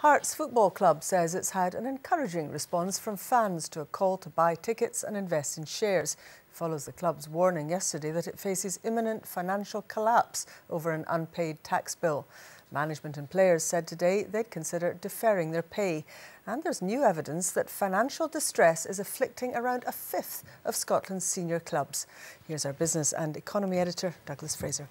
Hearts Football Club says it's had an encouraging response from fans to a call to buy tickets and invest in shares. It follows the club's warning yesterday that it faces imminent financial collapse over an unpaid tax bill. Management and players said today they'd consider deferring their pay. And there's new evidence that financial distress is afflicting around a fifth of Scotland's senior clubs. Here's our business and economy editor, Douglas Fraser.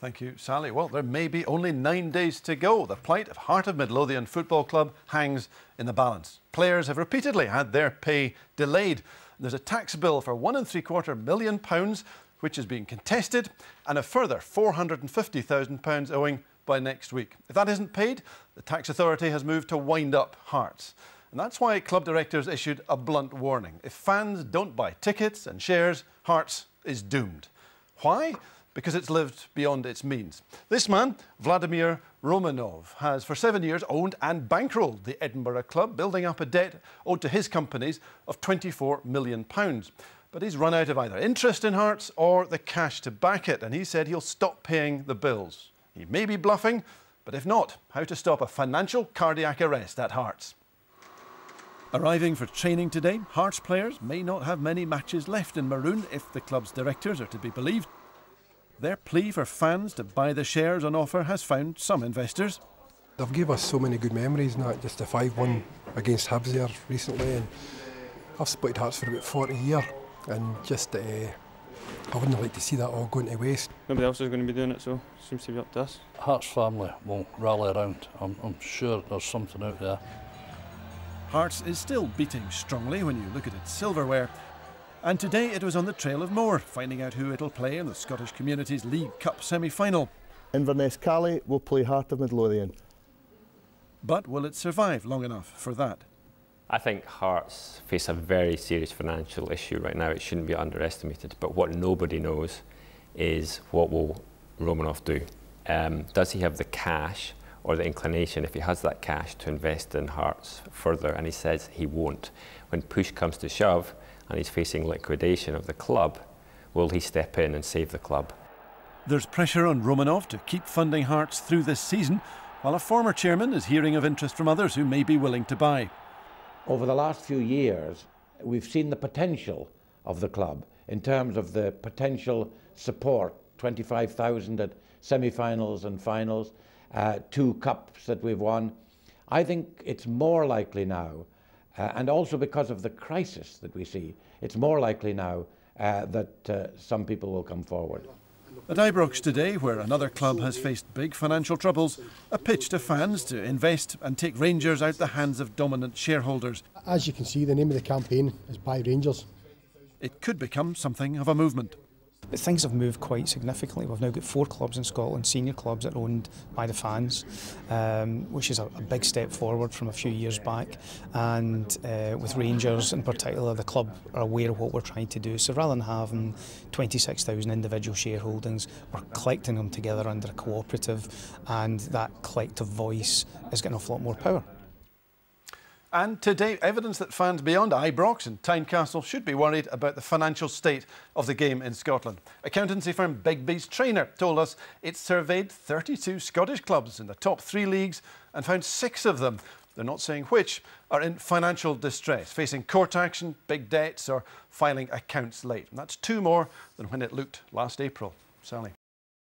Thank you, Sally. Well, there may be only 9 days to go. The plight of Heart of Midlothian Football Club hangs in the balance. Players have repeatedly had their pay delayed. There's a tax bill for £1.75 million, which is being contested, and a further £450,000 owing by next week. If that isn't paid, the tax authority has moved to wind up Hearts. And that's why club directors issued a blunt warning. If fans don't buy tickets and shares, Hearts is doomed. Why? Because it's lived beyond its means. This man, Vladimir Romanov, has for 7 years owned and bankrolled the Edinburgh club, building up a debt owed to his companies of £24 million. But he's run out of either interest in Hearts or the cash to back it, and he said he'll stop paying the bills. He may be bluffing, but if not, how to stop a financial cardiac arrest at Hearts. Arriving for training today, Hearts players may not have many matches left in maroon if the club's directors are to be believed. Their plea for fans to buy the shares on offer has found some investors. They've given us so many good memories, not just the 5-1 against Hibs there recently. And I've supported Hearts for about 40 years, and just I wouldn't like to see that all going to waste. Nobody else is going to be doing it, so it seems to be up to us. Hearts family will rally around. I'm sure there's something out there. Hearts is still beating strongly when you look at its silverware. And today it was on the trail of more, finding out who it'll play in the Scottish Communities League Cup semi-final. Inverness Cali will play Heart of Midlothian. But will it survive long enough for that? I think Hearts face a very serious financial issue right now. It shouldn't be underestimated. But what nobody knows is what will Romanov do. Does he have the cash or the inclination, if he has that cash, to invest in Hearts further? And he says he won't. When push comes to shove, and he's facing liquidation of the club, will he step in and save the club? There's pressure on Romanov to keep funding Hearts through this season, while a former chairman is hearing of interest from others who may be willing to buy. Over the last few years, we've seen the potential of the club in terms of the potential support, 25,000 at semi-finals and finals, 2 cups that we've won. I think it's more likely now, and also because of the crisis that we see, it's more likely now that some people will come forward. At Ibrox today, where another club has faced big financial troubles, a pitch to fans to invest and take Rangers out the hands of dominant shareholders. As you can see, the name of the campaign is Buy Rangers. It could become something of a movement. But things have moved quite significantly. We've now got 4 clubs in Scotland, senior clubs that are owned by the fans, which is a big step forward from a few years back. And with Rangers in particular, the club are aware of what we're trying to do. So rather than having 26,000 individual shareholdings, we're collecting them together under a cooperative, and that collective voice is getting an awful lot more power. And today, evidence that fans beyond Ibrox and Tynecastle should be worried about the financial state of the game in Scotland. Accountancy firm Bigby's Trainer told us it surveyed 32 Scottish clubs in the top 3 leagues and found 6 of them, they're not saying which, are in financial distress, facing court action, big debts or filing accounts late. And that's 2 more than when it looked last April. Sally.